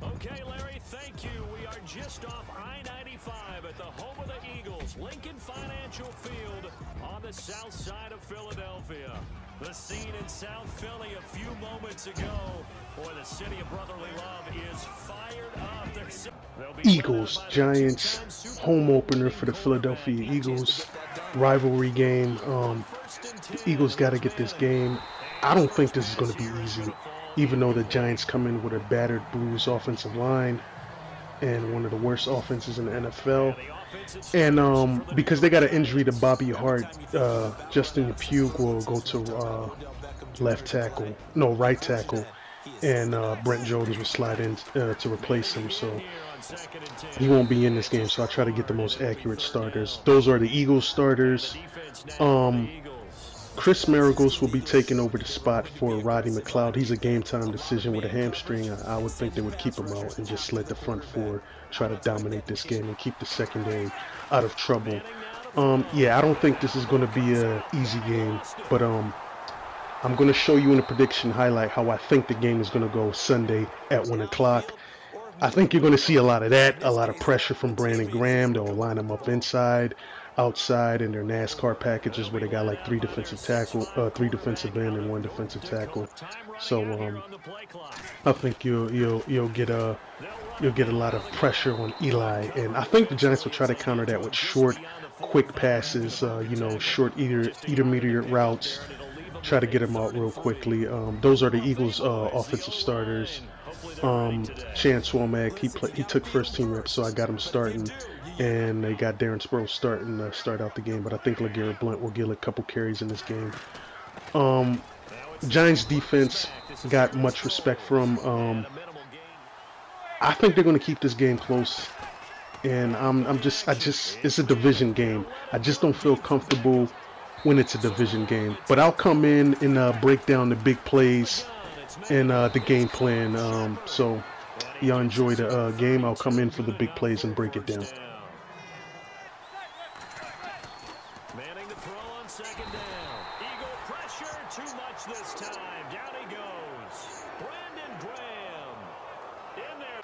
Okay, Larry, thank you. We are just off I-95 at the home of the Eagles, Lincoln Financial Field on the south side of Philadelphia. The scene in South Philly a few moments ago. Boy, the city of brotherly love is fired up. Eagles, Giants, home opener for the Philadelphia Eagles. Rivalry game. The Eagles got to get this game. I don't think this is going to be easy, even though the Giants come in with a battered, bruised offensive line and one of the worst offenses in the NFL. And because they got an injury to Bobby Hart, Justin Pugh will go to right tackle, and Brent Jones will slide in to replace him. So he won't be in this game. So I try to get the most accurate starters. Those are the Eagles starters. Chris Maragos will be taking over the spot for Roddy McLeod. He's a game-time decision with a hamstring. I would think they would keep him out and just let the front four try to dominate this game and keep the secondary out of trouble. Yeah, I don't think this is going to be an easy game, but I'm going to show you in a prediction highlight how I think the game is going to go Sunday at 1 o'clock. I think you're going to see a lot of that, a lot of pressure from Brandon Graham. They'll line him up inside, outside in their NASCAR packages where they got like 3 defensive end and 1 defensive tackle. So I think you'll get a lot of pressure on Eli, and I think the Giants will try to counter that with short, quick passes. Short intermediate routes. Try to get him out real quickly. Those are the Eagles' offensive starters. Chance Womack, he took first team reps, so I got him starting. And they got Darren Sproles starting to start out the game, but I think LeGarrette Blount will get a couple carries in this game. Giants defense got much respect from. I think they're going to keep this game close, and it's a division game. I just don't feel comfortable when it's a division game. But I'll come in and break down the big plays and the game plan. So y'all enjoy the game. I'll come in for the big plays and break it down. Manning to throw on second down. Eagle pressure, too much this time. Down he goes. Brandon Graham in there.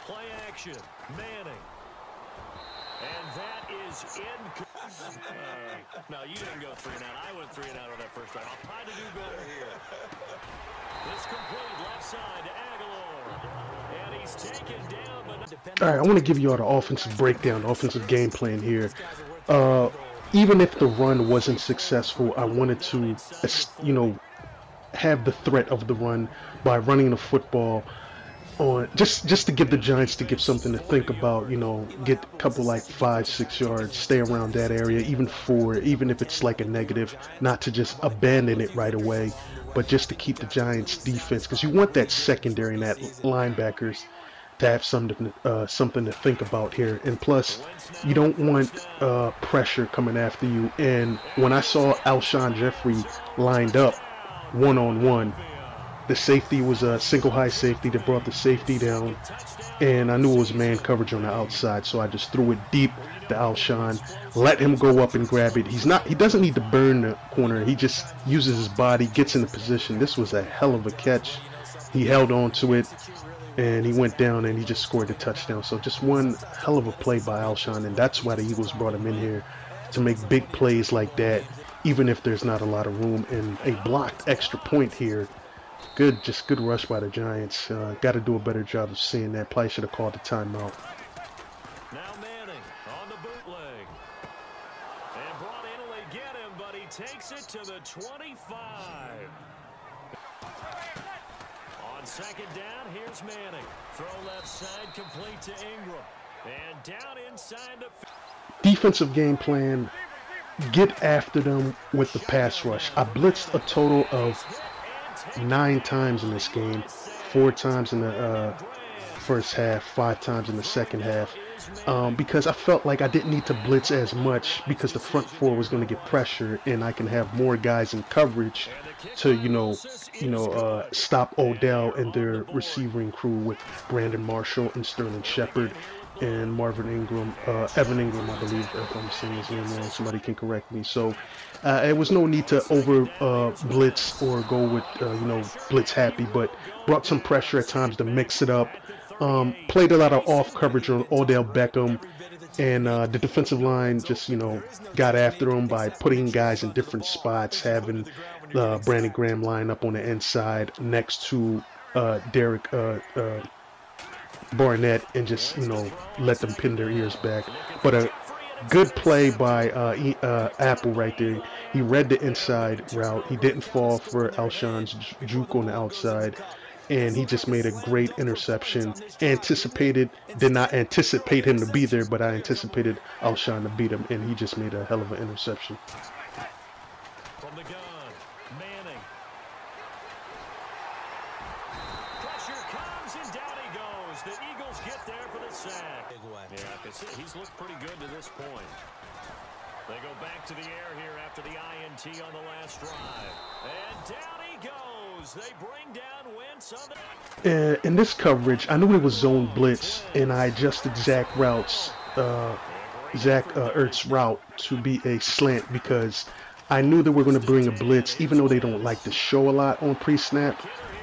Play action. Manning. And that is in. No, you didn't go 3 and out. I went 3 and out on that first time. I'll try to do better here. This complete left side to Aguilar. And he's taken down, but all right, I want to give you all the offensive breakdown, the offensive game plan here. Even if the run wasn't successful, I wanted to, have the threat of the run by running the football on just to give the Giants to give something to think about. Get a couple like 5-6 yards, stay around that area, even 4, even if it's like a negative, not to just abandon it right away, but just to keep the Giants defense, because you want that secondary and that linebackers to have something to think about here. And plus, you don't want pressure coming after you. And when I saw Alshon Jeffrey lined up one-on-one, the safety was a single high safety that brought the safety down, and I knew it was man coverage on the outside, so I just threw it deep to Alshon, let him go up and grab it. He doesn't need to burn the corner. He just uses his body, gets into position. This was a hell of a catch. He held on to it, and he went down, and he just scored a touchdown. So just one hell of a play by Alshon, and that's why the Eagles brought him in here, to make big plays like that, even if there's not a lot of room. And a blocked extra point here. Good rush by the Giants. Got to do a better job of seeing that. Probably should have called the timeout. Now Manning on the bootleg. And brought in to get him, but he takes it to the 25. On second down, here's Manning. Throw left side, complete to Ingram. And down inside the... Defensive game plan, get after them with the pass rush. I blitzed a total of 9 times in this game, 4 times in the first half, 5 times in the second half, because I felt like I didn't need to blitz as much because the front 4 was going to get pressure, and I can have more guys in coverage to stop Odell and their receiving crew with Brandon Marshall and Sterling Shepard. and Marvin Ingram, Evan Ingram, I believe, if I'm saying his name wrong, somebody can correct me. So it was no need to over blitz or go with, blitz happy, but brought some pressure at times to mix it up. Played a lot of off coverage on Odell Beckham, and the defensive line just, got after him by putting guys in different spots, having Brandon Graham line up on the inside next to Derek Barnett, and just, let them pin their ears back. But a good play by Apple right there. He read the inside route. He didn't fall for Alshon's juke on the outside, and he just made a great interception. Did not anticipate him to be there, but I anticipated Alshon to beat him, and he just made a hell of an interception. From the gun, Manning. Pressure comes, and down he goes. The Eagles get there for the sack. Yeah, he's looked pretty good to this point. They go back to the air here after the INT on the last drive. And down he goes. They bring down Wentz on the... In this coverage, I knew it was zone blitz, and I adjusted Zach Ertz's route to be a slant because I knew that we're going to bring a blitz, even though they don't like to show a lot on pre-snap.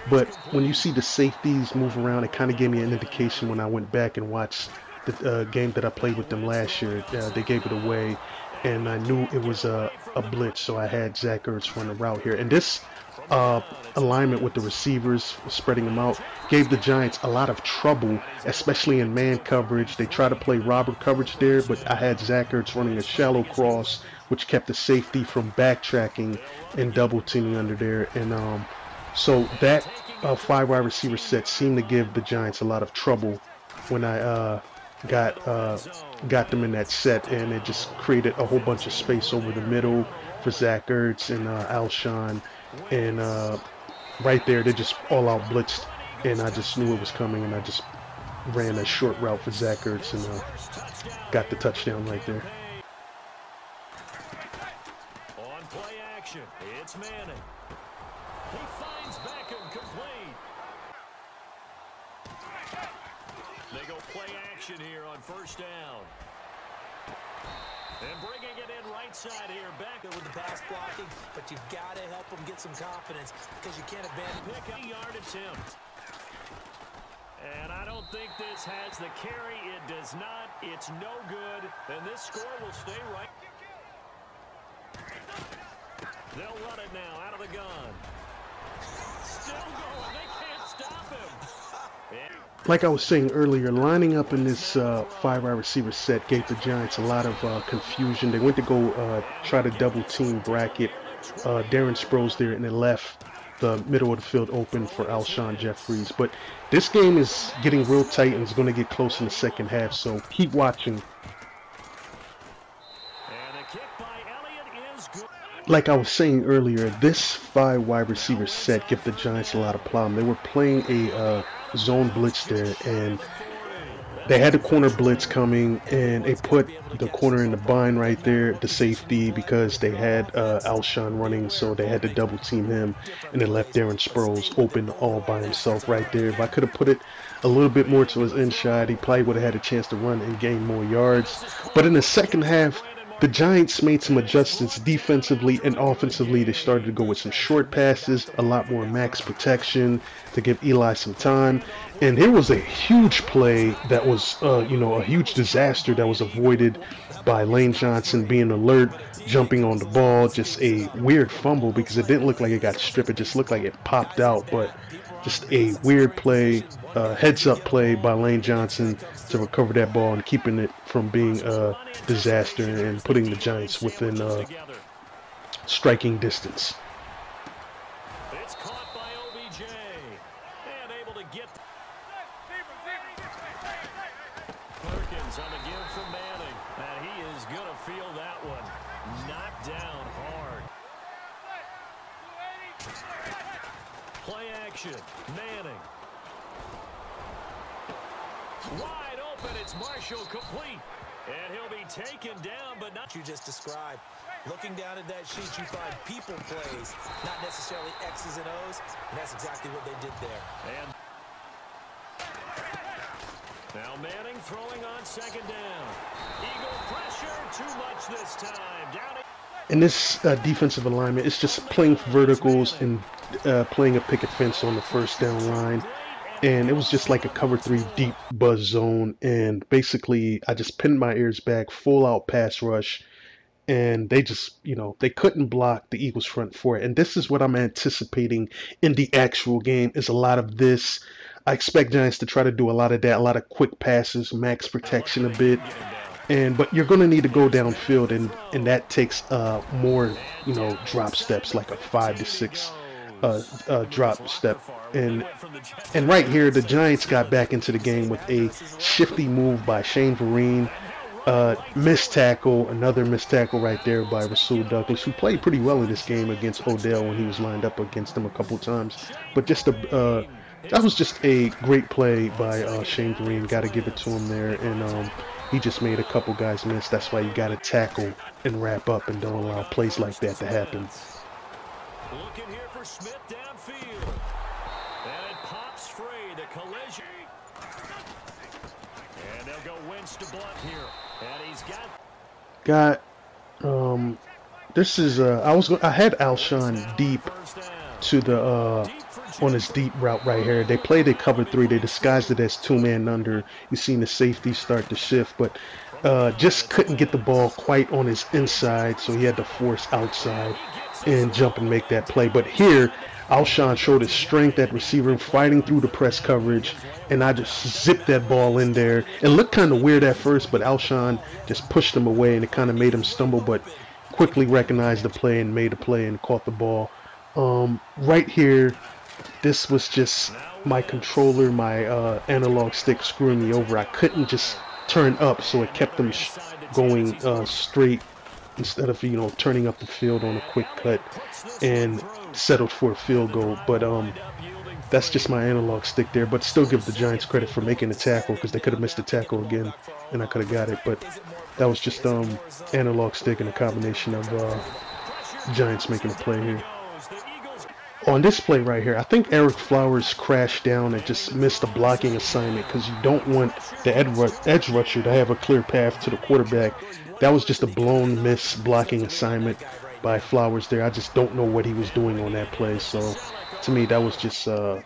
But when you see the safeties move around, it kind of gave me an indication when I went back and watched the game that I played with them last year. They gave it away, and I knew it was a blitz, so I had Zach Ertz run a route here. And this alignment with the receivers, spreading them out, gave the Giants a lot of trouble, especially in man coverage. They tried to play robber coverage there, but I had Zach Ertz running a shallow cross, which kept the safety from backtracking and double teaming under there. And so that 5 wide receiver set seemed to give the Giants a lot of trouble when I got them in that set, and it just created a whole bunch of space over the middle for Zach Ertz and Alshon. And right there, they just all out blitzed, and I just knew it was coming, and I just ran a short route for Zach Ertz and got the touchdown right there. On play action, it's Manning. He finds Beckham complete. They go play action here on first down. And bringing it in right side here, back with the pass blocking, but you've got to help them get some confidence because you can't abandon pick a yard attempt. And I don't think this has the carry. It does not. It's no good. And this score will stay right. They'll run it now out of the gun. Still going. They can't stop him. Like I was saying earlier, lining up in this 5 wide receiver set gave the Giants a lot of confusion. They went to go try to double team bracket Darren Sproles there, and they left the middle of the field open for Alshon Jeffries. But this game is getting real tight, and it's going to get close in the second half, so keep watching. Like I was saying earlier, this 5 wide receiver set gave the Giants a lot of problem. They were playing a zone blitz there, and they had the corner blitz coming, and they put the corner in the bind right there, the safety, because they had Alshon running, so they had to double team him, and they left Darren Sproles open all by himself right there. If I could have put it a little bit more to his inside, he probably would have had a chance to run and gain more yards. But in the second half, the Giants made some adjustments defensively and offensively. They started to go with some short passes, a lot more max protection to give Eli some time. And here was a huge play that was, a huge disaster that was avoided by Lane Johnson being alert, jumping on the ball. Just a weird fumble because it didn't look like it got stripped. It just looked like it popped out, but just a weird play, heads-up play by Lane Johnson to recover that ball and keeping it from being a disaster and putting the Giants within striking distance. It's caught by OBJ and able to get Perkins on the give from Manning, and he is going to feel that one. Knocked down hard. Play action, Manning. Wide open, it's Marshall complete. And he'll be taken down, but not... You just described. Looking down at that sheet, you find people plays, not necessarily X's and O's, and that's exactly what they did there. Now Manning throwing on second down. Eagle pressure, too much this time. Down. And this defensive alignment is just playing verticals and playing a picket fence on the first down line. And it was just like a cover 3 deep buzz zone. And basically, I just pinned my ears back, full out pass rush. And they just, they couldn't block the Eagles front four. And this is what I'm anticipating in the actual game, is a lot of this. I expect Giants to try to do a lot of that, a lot of quick passes, max protection a bit. But you're going to need to go downfield, and that takes more, drop steps, like a 5 to 6 drop step. And right here, the Giants got back into the game with a shifty move by Shane Vereen. Missed tackle, another missed tackle right there by Rasul Douglas, who played pretty well in this game against Odell when he was lined up against him a couple times. But just that was just a great play by Shane Vereen. Got to give it to him there, and he just made a couple guys miss. That's why you got to tackle and wrap up and don't allow plays like that to happen. Looking here for Smith downfield. And it pops free. The collision. And they'll go Wentz to Blunt here. And he's got this is I had Alshon deep to the on his deep route right here. They played a cover 3. They disguised it as 2-man under. You've seen the safety start to shift, but just couldn't get the ball quite on his inside, so he had to force outside and jump and make that play. But here, Alshon showed his strength at receiver, fighting through the press coverage, and I just zipped that ball in there. It looked kind of weird at first, but Alshon just pushed him away, and it kind of made him stumble, but quickly recognized the play and made a play and caught the ball. Right here, this was just my controller, my analog stick screwing me over. I couldn't just turn up, so it kept them going straight instead of, turning up the field on a quick cut, and settled for a field goal. But that's just my analog stick there. But still give the Giants credit for making the tackle, because they could have missed the tackle again and I could have got it. But that was just analog stick and a combination of Giants making a play here. On this play right here, I think Eric Flowers crashed down and just missed a blocking assignment, because you don't want the edge rusher to have a clear path to the quarterback. That was just a blown miss blocking assignment by Flowers there. I just don't know what he was doing on that play. So to me, that was just that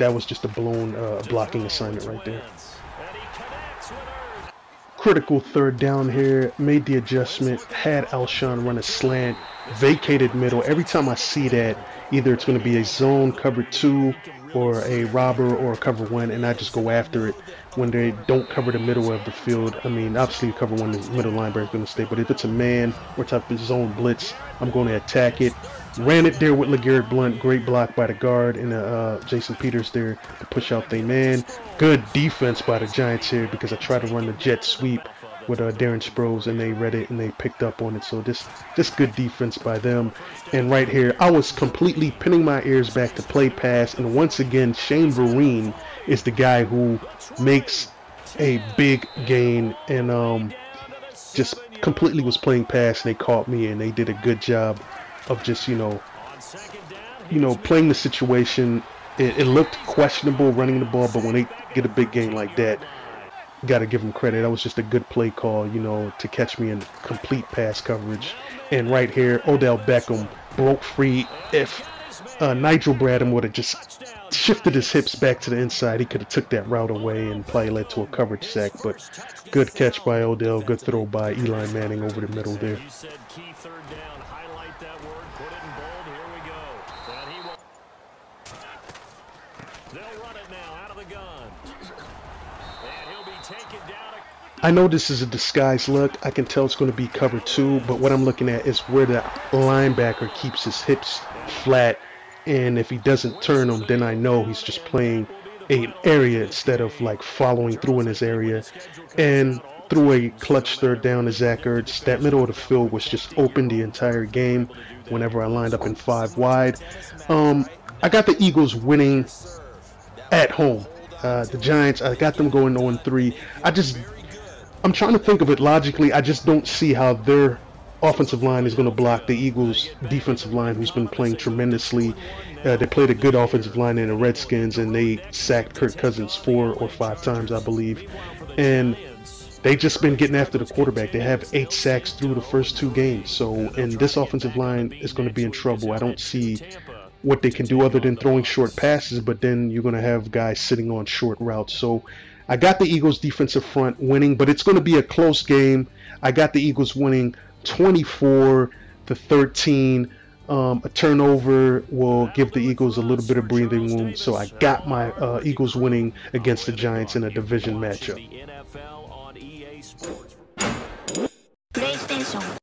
was just a blown blocking assignment right there. Critical third down here, made the adjustment, had Alshon run a slant, vacated middle. Every time I see that, either it's going to be a zone cover 2 or a robber or a cover 1, and I just go after it when they don't cover the middle of the field. I mean, obviously cover 1, the middle linebacker is going to stay, but if it's a man or type of zone blitz, I'm going to attack it. Ran it there with LeGarrette Blount. Great block by the guard, and Jason Peters there to push out their man. Good defense by the Giants here, because I tried to run the jet sweep with Darren Sproles, and they read it and they picked up on it. So just good defense by them. And right here, I was completely pinning my ears back to play pass, and once again, Shane Vereen is the guy who makes a big gain, and just completely was playing pass, and they caught me, and they did a good job of just playing the situation. It looked questionable running the ball, but when they get a big game like that, got to give them credit. That was just a good play call, to catch me in complete pass coverage. And right here, Odell Beckham broke free. If Nigel Bradham would have just shifted his hips back to the inside, he could have took that route away and probably led to a coverage sack. But good catch by Odell, good throw by Eli Manning over the middle there. I know this is a disguised look. I can tell it's going to be cover 2, but what I'm looking at is where the linebacker keeps his hips flat, and if he doesn't turn them, then I know he's just playing an area instead of like following through in his area. And threw a clutch third down to Zach Ertz. That middle of the field was just open the entire game whenever I lined up in 5 wide. I got the Eagles winning at home. The Giants, I got them going 0-3. I'm trying to think of it logically. I just don't see how their offensive line is going to block the Eagles' defensive line, who's been playing tremendously. They played a good offensive line in the Redskins, and they sacked Kirk Cousins 4 or 5 times, I believe. And they've just been getting after the quarterback. They have 8 sacks through the first 2 games. So, and this offensive line is going to be in trouble. I don't see what they can do other than throwing short passes, but then you're going to have guys sitting on short routes. So I got the Eagles defensive front winning, but it's going to be a close game. I got the Eagles winning 24-13. A turnover will give the Eagles a little bit of breathing room. So I got my Eagles winning against the Giants in a division matchup. PlayStation